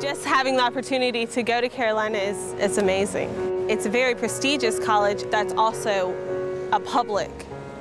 Just having the opportunity to go to Carolina is amazing. It's a very prestigious college that's also a public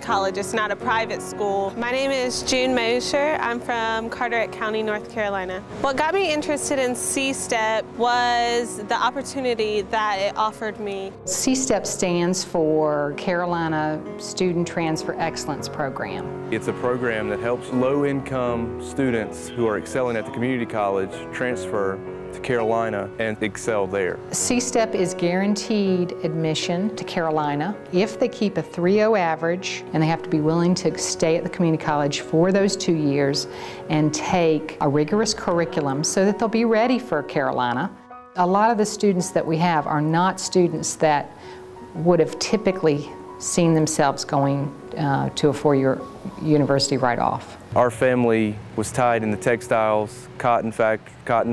college. It's not a private school. My name is June Mosher. I'm from Carteret County, North Carolina. What got me interested in C-STEP was the opportunity that it offered me. C-STEP stands for Carolina Student Transfer Excellence Program. It's a program that helps low-income students who are excelling at the community college transfer to Carolina and excel there. C-STEP is guaranteed admission to Carolina if they keep a 3.0 average, and they have to be willing to stay at the community college for those 2 years and take a rigorous curriculum so that they'll be ready for Carolina. A lot of the students that we have are not students that would have typically seen themselves going to a four-year university right off. Our family was tied in the textiles, cotton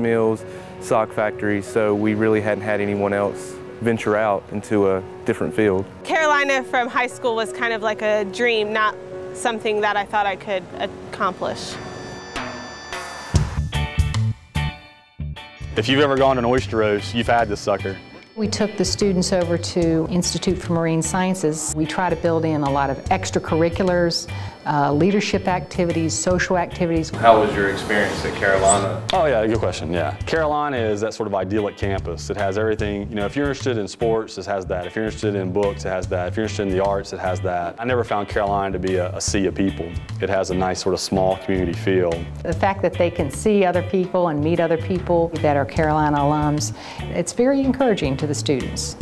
mills, sock factories, so we really hadn't had anyone else venture out into a different field. Carolina from high school was kind of like a dream, not something that I thought I could accomplish. If you've ever gone to an oyster roast, you've had this sucker. We took the students over to Institute for Marine Sciences. We try to build in a lot of extracurriculars, leadership activities, social activities. How was your experience at Carolina? Oh yeah, good question, yeah. Carolina is that sort of idyllic campus. It has everything, you know, if you're interested in sports, it has that. If you're interested in books, it has that. If you're interested in the arts, it has that. I never found Carolina to be a sea of people. It has a nice sort of small community feel. The fact that they can see other people and meet other people that are Carolina alums, it's very encouraging to the students.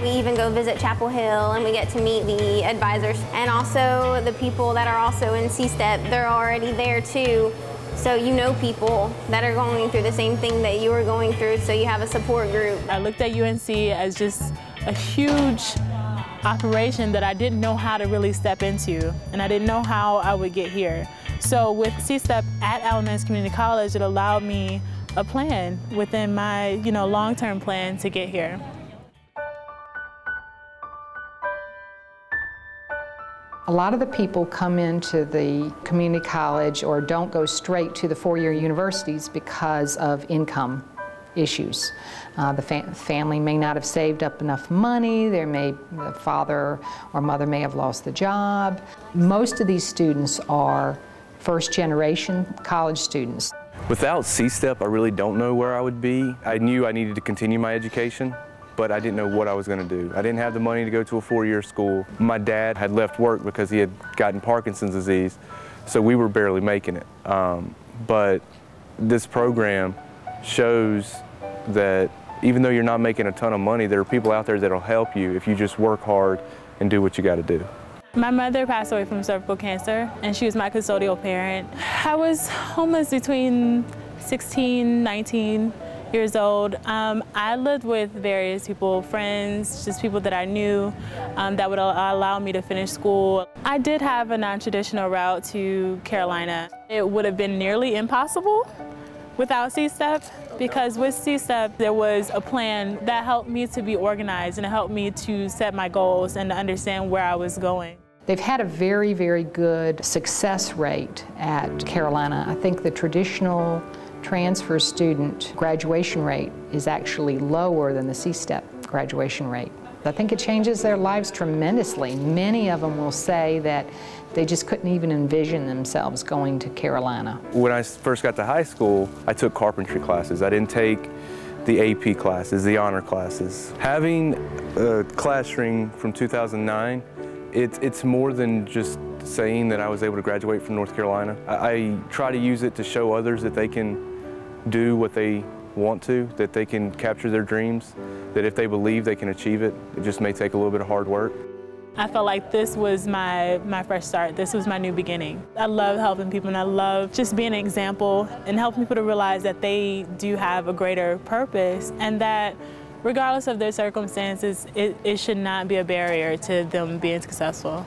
We even go visit Chapel Hill and we get to meet the advisors and also the people that are also in C-STEP. They're already there too. So you know people that are going through the same thing that you are going through, so you have a support group. I looked at UNC as just a huge operation that I didn't know how to really step into, and I didn't know how I would get here. So with C-STEP at Alamance Community College, it allowed me a plan within my long-term plan to get here. A lot of the people come into the community college or don't go straight to the four-year universities because of income issues. The family may not have saved up enough money, the father or mother may have lost the job. Most of these students are first-generation college students. Without C-STEP, I really don't know where I would be. I knew I needed to continue my education, but I didn't know what I was going to do. I didn't have the money to go to a four-year school. My dad had left work because he had gotten Parkinson's disease, so we were barely making it. But this program shows that even though you're not making a ton of money, there are people out there that will help you if you just work hard and do what you got to do. My mother passed away from cervical cancer, and she was my custodial parent. I was homeless between 16, 19 years old. I lived with various people, friends, just people that I knew that would allow me to finish school. I did have a non-traditional route to Carolina. It would have been nearly impossible without C-STEP, because with C-STEP there was a plan that helped me to be organized and it helped me to set my goals and to understand where I was going. They've had a very, very good success rate at Carolina. I think the traditional transfer student graduation rate is actually lower than the C-STEP graduation rate. I think it changes their lives tremendously. Many of them will say that they just couldn't even envision themselves going to Carolina. When I first got to high school, I took carpentry classes. I didn't take the AP classes, the honor classes. Having a class ring from 2009, it's more than just saying that I was able to graduate from North Carolina. I try to use it to show others that they can do what they want to, that they can capture their dreams, that if they believe they can achieve it, it just may take a little bit of hard work. I felt like this was my fresh start. This was my new beginning. I love helping people and I love just being an example and helping people to realize that they do have a greater purpose and that regardless of their circumstances, it should not be a barrier to them being successful.